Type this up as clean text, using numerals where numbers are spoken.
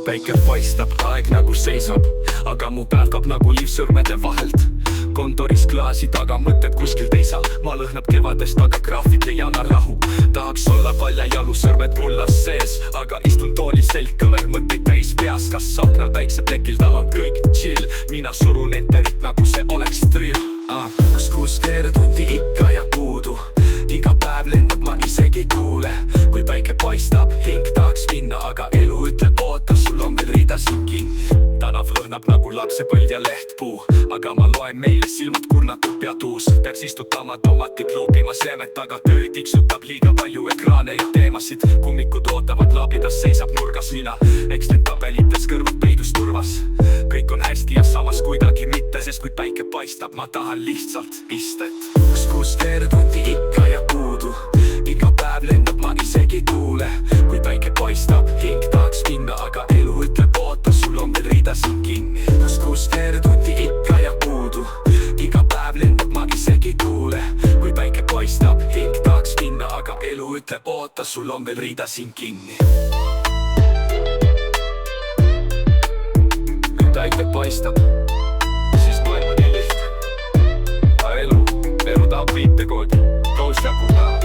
päike paistab, aeg nagu seisab, aga mu päev kaob nagu liiv sõrmede vahelt. Kontoris klaasi taga mõtted kuskil teisal, maa lõhnab kevadest, aga graafik ei anna rahu. Tahaks olla paljajalu, sõrmed mullas sees, aga istun toolis selg kõver, mõtteid täis peas. Kas aknal päikseplekil tal on kõik chill, mina surun enterit nagu see oleks drill. Kus keeratundi ikka ja puudu, iga päev lendab, ma isegi ei kuule. Kui päike paistab, hing tahaks minna, aga elu ütleb oota, sul on veel ridasid kinni. Tänav lõhnab nagu lapsepõld ja lehtpuu, aga ma loen meile silmad kurnatud peatuus. Peaks istutama tomati kluubima seemet, aga töö tiksutab liiga palju ekraane ja teemasid. Kummikud ootavad, labidas seisab nurgas mina, eks need tabelites kõrvad peidus turvas. Kõik on hästi ja samas kuidagi mitte, sest kui päike paistab, ma tahan lihtsalt istet. Kus keeratundi ikka ja puudu, iga päev lendab, ma isegi ei kuule. Kui päike paistab, hing tahaks minna, aga elu ütleb oota, sul on veel ridasid kinni. Kus keeratundi ikka ja puudu, iga päev lendab, ma isegi ei kuule. Kui päike paistab, hing tahaks minna, aga elu ütleb oota, sul on veel ridasid kinni. Kui päike paistab, siis maailm on nii lihtne. Aga elu tahab viitekoodi, koos jagu päeva.